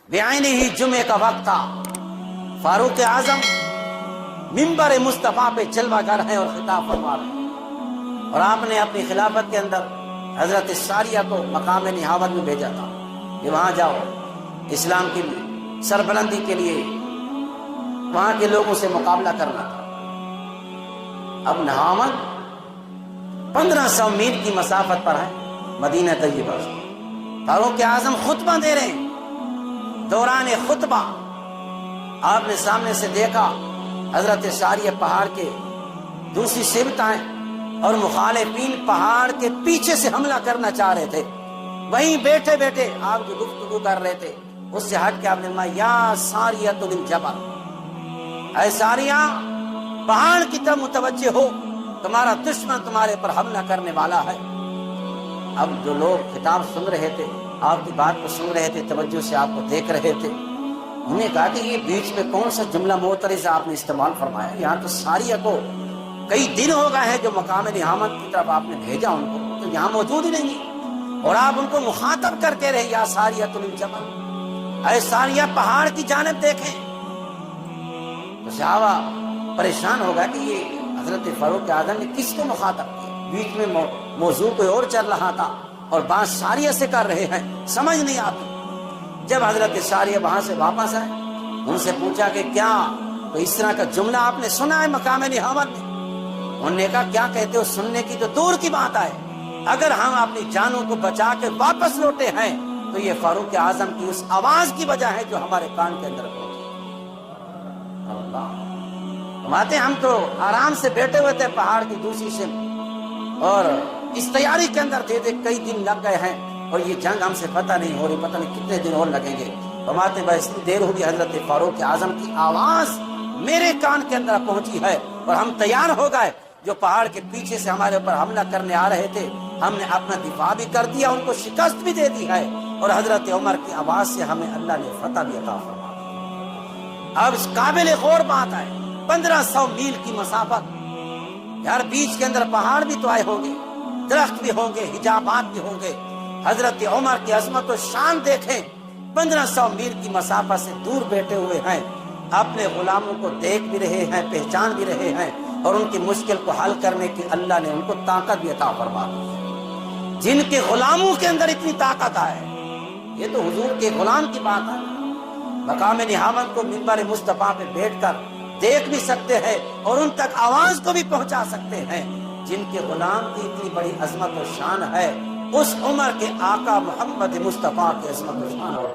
بعینہ ہی جمعے کا وقت تھا، فاروق اعظم منبر مصطفیٰ پہ جلوہ گر ہیں اور خطاب فرما رہے ہیں، اور آپ نے اپنی خلافت کے اندر حضرت ساریہ کو مقام نہاوت میں بھیجا تھا کہ وہاں جاؤ، اسلام کی سربلندی کے لیے وہاں کے لوگوں سے مقابلہ کرنا تھا۔ اب نہاوند 1500 میل کی مسافت پر ہے مدینہ طیبہ سے۔ فاروق اعظم خطبہ دے رہے ہیں، دوران خطبہ آپ نے سامنے سے دیکھا حضرت ساریہ پہاڑ کے دوسری سمت آئے اور مخالفین پہاڑ کے پیچھے سے حملہ کرنا چاہ رہے تھے، وہیں بیٹھے بیٹھے آپ جو گفتگو کر رہے تھے اس سے ہٹ کے آپ نے فرمایا یا ساریۃ للجبل، اے ساریہ پہاڑ کی طرف متوجہ ہو، تمہارا دشمن تمہارے پر حملہ کرنے والا ہے۔ اب جو لوگ خطاب سن رہے تھے، آپ کی بات کو سن رہے تھے، توجہ سے آپ کو دیکھ رہے تھے، انہوں نے کہا کہ یہ بیچ میں کون سا جملہ معترض آپ نے استعمال فرمایا؟ یہاں تو ساریہ کو کئی دن ہو گئے ہیں جو مقام نہامت کی طرف آپ نے بھیجا ان کو، تو یہاں موجود ہی نہیں ہے، اور آپ ان کو مخاطب کرتے رہے یا ساریۃ للجبل، اے ساریہ پہاڑ کی جانب دیکھیں۔ تو صحابہ پریشان ہو گیا کہ یہ حضرت فاروق اعظم نے کس کو مخاطب کیا؟ بیچ میں موضوع کوئی اور چل رہا تھا اور بات ساریہ سے کر رہے ہیں، سمجھ نہیں آتی۔ جب حضرت ساریہ وہاں سے واپس آئے، ان سے پوچھا کہ کیا کوئی اس طرح کا جملہ آپ نے سنا ہے مقام نہامت میں؟ انہوں نے کہا کیا کہتے ہو، سننے کی تو دور کی بات ہے، اگر ہم اپنی جانوں کو بچا کے واپس لوٹے ہیں تو یہ فاروق اعظم کی اس آواز کی وجہ ہے جو ہمارے کان کے اندر پہنچی۔ اللہ، ہم تو آرام سے بیٹھے ہوئے تھے پہاڑ کی دوسری سے، اور اس تیاری کے اندر تھے، کئی دن لگ گئے ہیں اور یہ جنگ ہم سے پتہ نہیں ہو رہی، پتہ نہیں کتنے دن اور لگیں گے۔ فرماتے ہیں بس اتنی دیر ہوگی حضرت فاروق اعظم کی آواز میرے کان کے اندر پہنچی ہے اور ہم تیار ہو گئے، جو پہاڑ کے پیچھے سے ہمارے اوپر حملہ کرنے آ رہے تھے ہم نے اپنا دفاع بھی کر دیا، ان کو شکست بھی دے دی ہے، اور حضرت عمر کی آواز سے ہمیں اللہ نے فتح بھی عطا فرمایا۔ اب اس قابل غور بات ہے، 1500 میل کی مسافت، یار بیچ کے اندر پہاڑ بھی تو آئے ہوں گے، درخت بھی ہوں گے، حجابات بھی ہوں گے، حضرت عمر کی عظمت و شان دیکھیں، 1500 میل کی مسافت سے دور بیٹھے ہوئے ہیں، اپنے غلاموں کو دیکھ بھی رہے ہیں، پہچان بھی رہے ہیں، اور ان کی مشکل کو حل کرنے کی اللہ نے ان کو طاقت بھی عطا فرما دی۔ جن کے غلاموں کے اندر اتنی طاقت ہے، یہ تو حضور کے غلام کی بات ہے، مقام نہامت کو منبر مصطفیٰ پہ بیٹھ کر دیکھ بھی سکتے ہیں اور ان تک آواز کو بھی پہنچا سکتے ہیں۔ جن کے غلام کی اتنی بڑی عظمت و شان ہے، اس عمر کے آقا محمد مصطفیٰ کی عظمت و شان اور